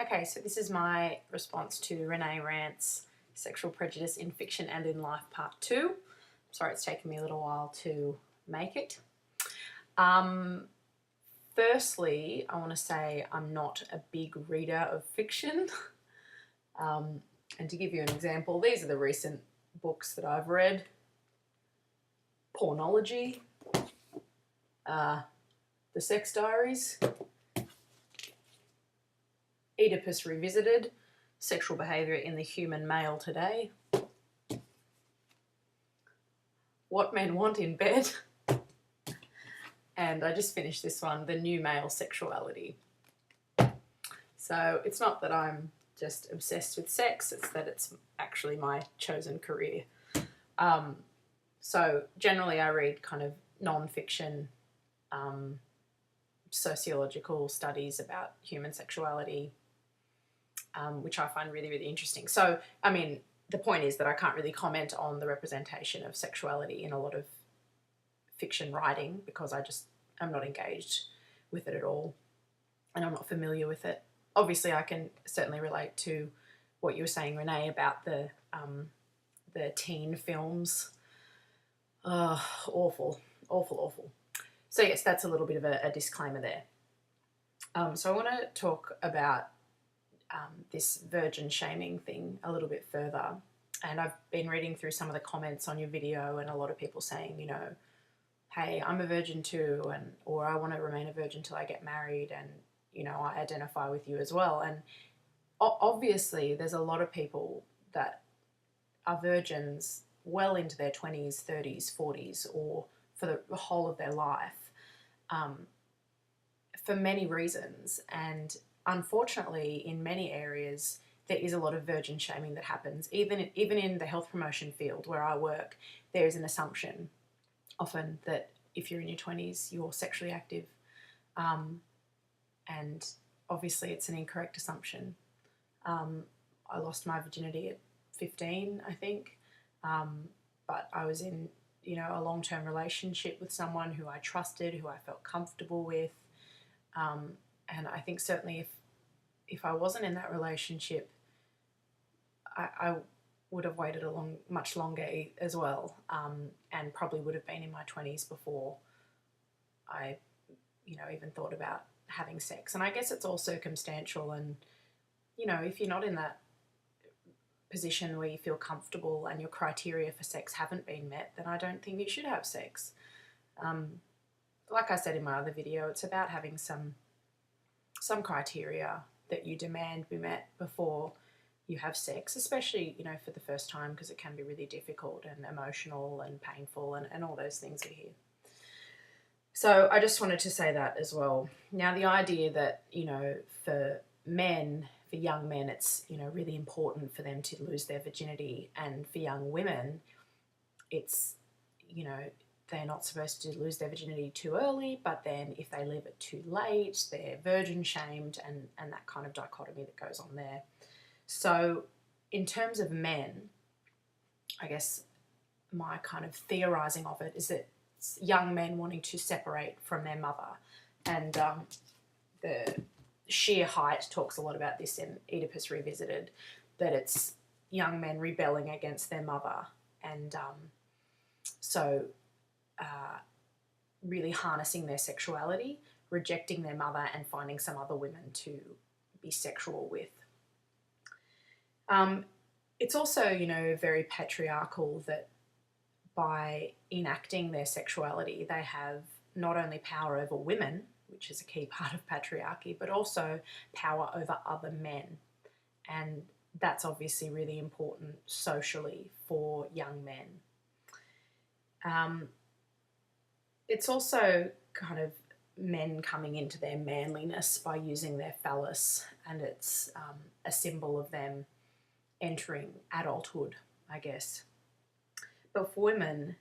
Okay, so this is my response to Renee Rants, Sexual Prejudice in Fiction and in Life, Part 2. Sorry it's taken me a little while to make it. Firstly, I want to say I'm not a big reader of fiction. And to give you an example, these are the recent books that I've read. Pornology, The Sex Diaries, Oedipus Revisited, Sexual Behaviour in the Human Male Today, What Men Want in Bed, and I just finished this one, The New Male Sexuality. So it's not that I'm just obsessed with sex, it's that it's actually my chosen career. So generally I read kind of non-fiction, sociological studies about human sexuality, which I find really, really interesting. So, I mean, the point is that I can't really comment on the representation of sexuality in a lot of fiction writing because I'm not engaged with it at all and I'm not familiar with it. Obviously, I can certainly relate to what you were saying, Renee, about the teen films. Awful. So yes, that's a little bit of a disclaimer there. So I want to talk about this virgin shaming thing a little bit further. And I've been reading through some of the comments on your video and a lot of people saying, you know, hey, I'm a virgin too, or I want to remain a virgin till I get married and, you know, I identify with you as well. And obviously there's a lot of people that are virgins well into their 20s, 30s, 40s, or for the whole of their life, for many reasons. And unfortunately, in many areas, there is a lot of virgin shaming that happens. Even in the health promotion field where I work, there is an assumption often that if you're in your 20s, you're sexually active. And obviously it's an incorrect assumption. I lost my virginity at 15, I think. But I was in, you know, a long-term relationship with someone who I trusted, who I felt comfortable with. And I think certainly if I wasn't in that relationship, I would have waited much longer as well, and probably would have been in my 20s before I, you know, even thought about having sex. And I guess it's all circumstantial, and, you know, if you're not in that position where you feel comfortable and your criteria for sex haven't been met, then I don't think you should have sex. Like I said in my other video, it's about having some criteria that you demand be met before you have sex, especially, you know, for the first time, because it can be really difficult and emotional and painful and all those things we hear. So I just wanted to say that as well. Now, the idea that, you know, for young men, it's, you know, really important for them to lose their virginity, and for young women, it's, you know, they're not supposed to lose their virginity too early, but then if they leave it too late, they're virgin shamed, and that kind of dichotomy that goes on there. So in terms of men, I guess my kind of theorising of it is that it's young men wanting to separate from their mother. And the Sheer Height talks a lot about this in Oedipus Revisited, that it's young men rebelling against their mother, and really harnessing their sexuality, rejecting their mother and finding some other women to be sexual with. It's also, you know, very patriarchal that by enacting their sexuality, they have not only power over women, which is a key part of patriarchy, but also power over other men. And that's obviously really important socially for young men. It's also kind of men coming into their manliness by using their phallus, and it's a symbol of them entering adulthood, I guess. But for women,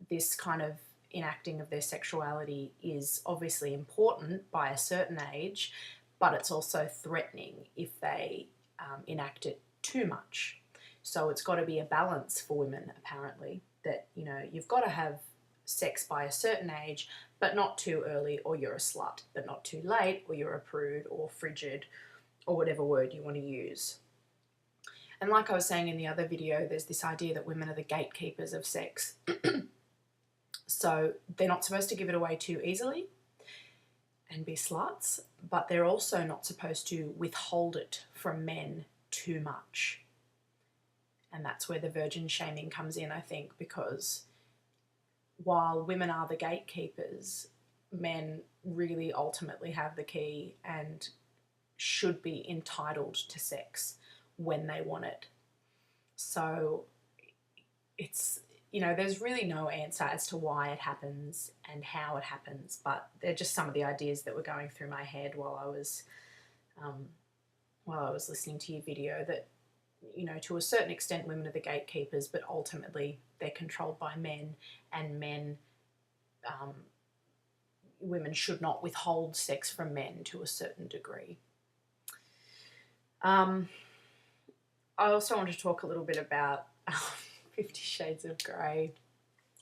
this kind of enacting of their sexuality is obviously important by a certain age, but it's also threatening if they enact it too much. So it's got to be a balance for women, apparently, that, you know, you've got to have sex by a certain age, but not too early or you're a slut, but not too late or you're a prude or frigid or whatever word you want to use. And like I was saying in the other video, there's this idea that women are the gatekeepers of sex. So they're not supposed to give it away too easily and be sluts, but they're also not supposed to withhold it from men too much. And that's where the virgin shaming comes in, I think, because while women are the gatekeepers, men really ultimately have the key and should be entitled to sex when they want it. So it's, you know, there's really no answer as to why it happens and how it happens, but they're just some of the ideas that were going through my head while I was listening to your video, that, you know, to a certain extent women are the gatekeepers, but ultimately they're controlled by men, and women should not withhold sex from men to a certain degree. I also want to talk a little bit about 50 Shades of Grey.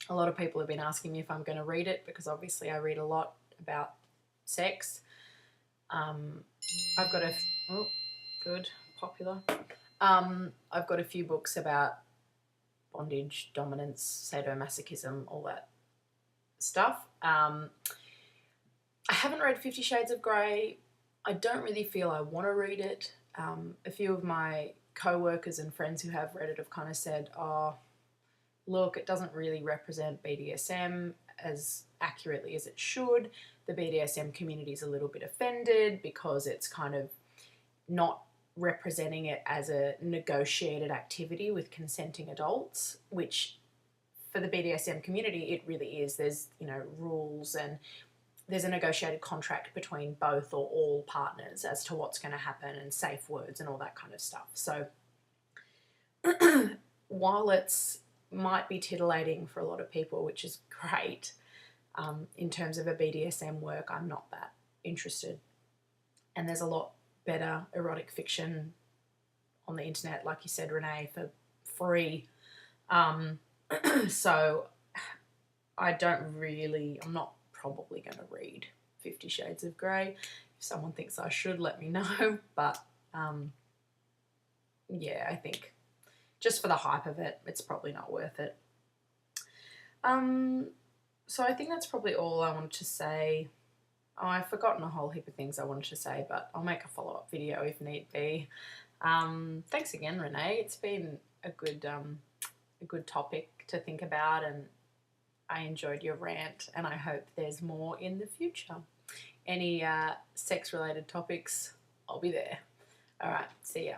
A lot of people have been asking me if I'm going to read it, because obviously I read a lot about sex. I've got I've got a few books about bondage, dominance, sadomasochism, all that stuff. I haven't read 50 Shades of Grey. I don't really feel I want to read it. A few of my co-workers and friends who have read it have kind of said, oh, look, it doesn't really represent BDSM as accurately as it should. The BDSM community is a little bit offended because it's kind of not representing it as a negotiated activity with consenting adults, which for the BDSM community, it really is. There's, you know, rules, and there's a negotiated contract between both or all partners as to what's going to happen, and safe words and all that kind of stuff. So while it's might be titillating for a lot of people, which is great, in terms of a BDSM work, I'm not that interested. And there's a lot better erotic fiction on the internet, like you said, Renee, for free. So I'm not probably going to read 50 Shades of Grey. If someone thinks I should, let me know. But yeah, I think just for the hype of it, it's probably not worth it. So I think that's probably all I wanted to say. Oh, I've forgotten a whole heap of things I wanted to say, but I'll make a follow-up video if need be. Thanks again, Renee. It's been a good topic to think about, and I enjoyed your rant, and I hope there's more in the future. Any sex-related topics, I'll be there. All right, see ya.